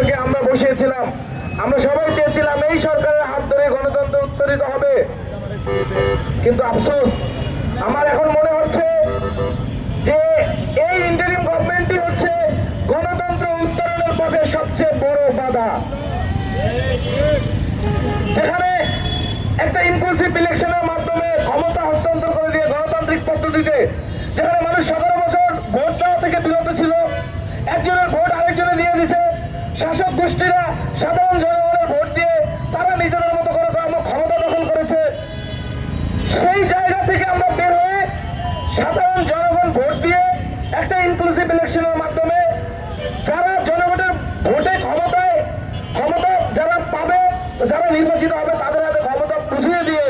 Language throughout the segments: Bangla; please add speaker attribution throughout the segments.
Speaker 1: সরকারকে আমরা বসিয়েছিলাম। আমরা সবাই চেয়েছিলাম এই সরকারের হাত ধরে গণতন্ত্র উত্তরিত হবে, কিন্তু আফসোস আমার এখন মনে হচ্ছে যে এই ইন্টারিম গভর্নমেন্টই হচ্ছে গণতন্ত্র উত্তরণের পথে সবচেয়ে বড় বাধা। যেখানে একটা ইনক্লুসিভ ইলেকশনের মাধ্যমে ক্ষমতা হস্তান্তর করে দিয়ে গণতান্ত্রিক পদ্ধতিতে, যেখানে মানুষ 17 বছর ভোট দেওয়া থেকে বিরত ছিল, একজনের ভোট আরেকজনে দিয়ে দিছে, শাসক গোষ্ঠীরা সাধারণ জনগণের ভোট দিয়ে তারা নিজেদের মতো করে ক্ষমতা দখল করেছে। সেই জায়গা থেকে আমরা বের হয়ে সাধারণ জনগণ ভোট দিয়ে একটা ইনক্লুসিভ ইলেকশনের মাধ্যমে যারা জনগণের ভোটে ক্ষমতা যারা পাবে, যারা নির্বাচিত হবে তাদের হাতে ক্ষমতা বুঝিয়ে দিয়ে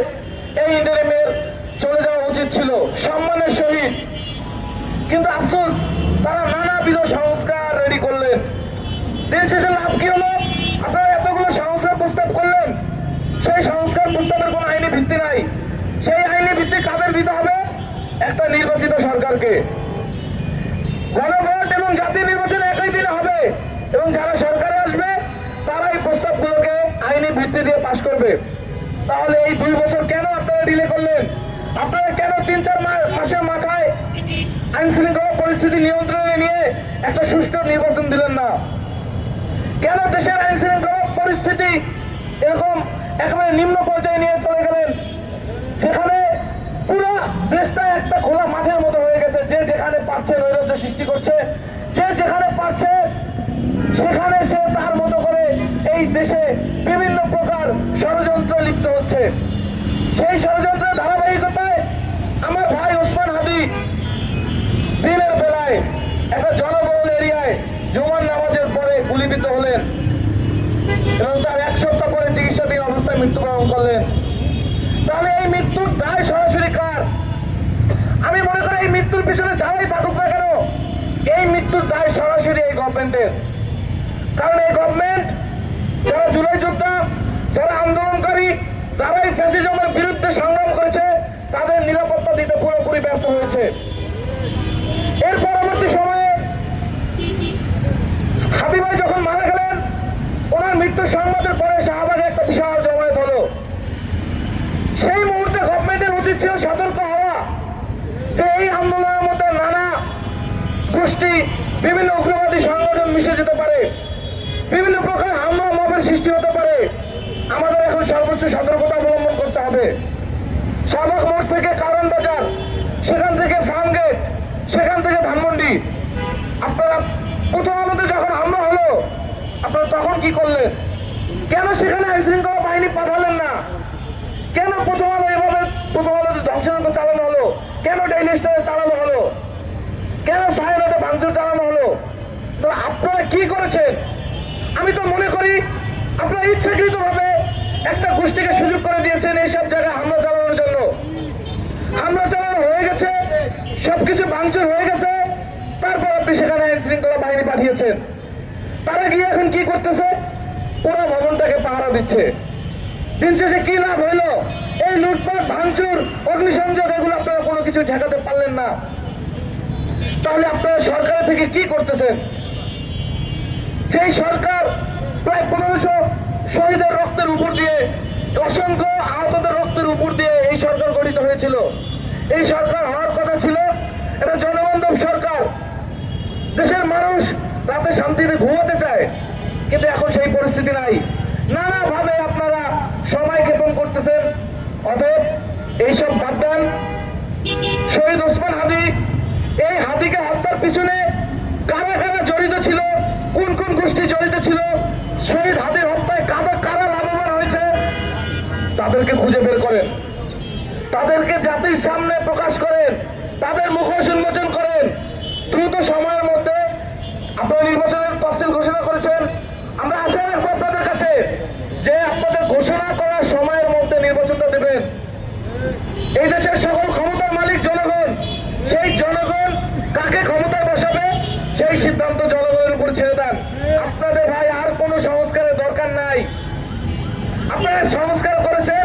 Speaker 1: এই ইন্টারিমের চলে যাওয়া উচিত ছিল সম্মানের সহিত। কিন্তু আফসোস তারা নানাবিধ সংস্কার রেডি করলেন। দিন শেষে লাভ কি হলো? আপনারা এতগুলো সংস্কার প্রস্তাব করলেন, সেই সংস্কার প্রস্তাবের কোনো আইনি ভিত্তি নাই। সেই আইনি ভিত্তি কাদের দিতে হবে? একটা নির্বাচিত সরকারকে। গণভোট এবং জাতীয় নির্বাচন একই দিনে হবে এবং যারা সরকারে আসবে তারাই প্রস্তাবগুলোকে আইনি ভিত্তি দিয়ে পাশ করবে। তাহলে এই 2 বছর কেন আপনারা ডিলে করলেন? আপনারা কেন 3-4 মাসের মাথায় আইন শৃঙ্খলা পরিস্থিতি নিয়ন্ত্রণে নিয়ে একটা সুষ্ঠু নির্বাচন দিলেন না? কেন দেশের আইন শৃঙ্খলা পরিস্থিতি এরকম একেবারে নিম্ন পর্যায়ে নিয়ে চলে গেলেন, যেখানে পুরো দেশটা একটা খোলা মাঠের মতো হয়ে গেছে? যে যেখানে পারছে নৈরাজ্য সৃষ্টি করছে, যে যেখানে পারছে সেখানে সে তার মতো করে এই দেশে বিভিন্ন প্রকার ষড়যন্ত্র লিপ্ত হচ্ছে। সেই ষড়যন্ত্রের ধারাবাহিকতায় আমার ভাই ওসমান হাদি দিনের বেলায় একটা জনবহুল এরিয়ায় জুমার নামাজের পরে গুলিবিদ্ধ হলেন এবং তার 1 সপ্তাহ পরে চিকিৎসাধীন অবস্থায় মৃত্যুবরণ করলেন। তাহলে এই মৃত্যুর দায় সরাসরি কার? আমি মনে করি এই মৃত্যুর পিছনে যারাই থাকুক না কেন, এই মৃত্যুর দায় সরাসরি এই গভর্নমেন্টের। কারণ এই গভর্নমেন্ট যারা জুলাই যোদ্ধা, যারা আন্দোলনকারী, যারা এই ফ্যাসিজমের বিরুদ্ধে সংগ্রাম করেছে, তাদের নিরাপত্তা দিতে পুরোপুরি ব্যর্থ হয়েছে। এর পরবর্তী সময়ে হাদি ভাই যখন মারা গেলেন, ওনার মৃত্যুর সংবাদের পরে শাহবাগে একটা বিশাল জমায়েত হলো। সেই মুহূর্তে গভর্নমেন্টের উচিত ছিল সতর্ক হওয়া যে এই আন্দোলনের মধ্যে নানা গোষ্ঠী, বিভিন্ন উগ্রবাদী সংগঠন মিশে যেতে পারে, বিভিন্ন প্রকার হামলা মবের সৃষ্টি হতে পারে। আমাদের এখন সর্বোচ্চ সতর্কতা অবলম্বন করতে হবে। শাহবাগ মোড় থেকে কারণ বাজার, সেখান থেকে ফার্মগেট, সেখান থেকে ধানমন্ডি, আপনারা প্রথম আলোতে যখন হামলা হলো আপনারা তখন কি করলেন? কেন সেখানে আইন শৃঙ্খলা বাহিনী পাঠালেন না? কেন প্রথম আলো এভাবে ধ্বংসযজ্ঞ চালানো হলো? কেন ডেইলি স্টারে চালানো হলো? কেন সাহেবাতে ভাঙচুর চালানো হলো? তো আপনারা কি করেছেন? আমি তো মনে করি আপনারা ইচ্ছাকৃত ভাবে একটা গোষ্ঠীকে সুযোগ করে দিয়েছেন এইসব জায়গায় হামলা চালানোর জন্য। হামলা চালানো হয়ে গেছে, সবকিছু ভাঙচুর হয়ে গেছে, তারপর আপনি সেখানে আইন শৃঙ্খলা বাহিনী পাঠিয়েছেন। তারা গিয়ে এখন কি করতেছে? পুরো ভবনটাকে পাহারা দিচ্ছে। দিন শেষে কি লাভ হইল? এই লুটপাট, ভাঙচুর, অগ্নিসংযোগ, এগুলো আপনারা কোনো কিছু ঠেকাতে পারলেন না। তাহলে আপনারা সরকার থেকে কি করতেছেন? সেই সরকার প্রায় 1500 শহীদের রক্তের উপর দিয়ে, অসংখ্য আহতদের রক্তের উপর দিয়ে এই সরকার গঠিত হয়েছিল। এই সরকার হওয়ার কথা ছিল এটা জনবান্ধব সরকার। দেশের মানুষ রাতে শান্তিতে ঘুমাতে চায়, কিন্তু এখন সেই পরিস্থিতি নাই। নানাভাবে আপনারা সময় ক্ষেপণ করতেছেন। অতএব এইসব বাদ দেন। শহীদ ওসমান হাদি, এই হাদিকে হত্যার পিছনে কারা কারা জড়িত ছিল, কোন কোন গোষ্ঠী জড়িত ছিল, শহীদ হাদির হত্যায় কারা লাভবান হয়েছে, তাদেরকে খুঁজে বের করেন, তাদেরকে জাতির সামনে প্রকাশ করেন, তাদের মুখোশ উন্মোচন করেন। দ্রুত সময়ের মধ্যে আপনারা নির্বাচনের তফসিল ঘোষণা করেছেন। আমরা আশা রাখবো আপনাদের কাছে যে আপনাদের ঘোষণা করার সময়ের মধ্যে নির্বাচনটা দেবেন। এই দেশের সকল ক্ষমতার মালিক জনগণ। সেই জনগণ কাকে ক্ষমতায় বসাবে সেই সিদ্ধান্ত জনগণের উপর ছেড়ে দেন। আপনাদের ভাই আর কোনো সংস্কারের দরকার নাই। আপনারা সংস্কার করেছেন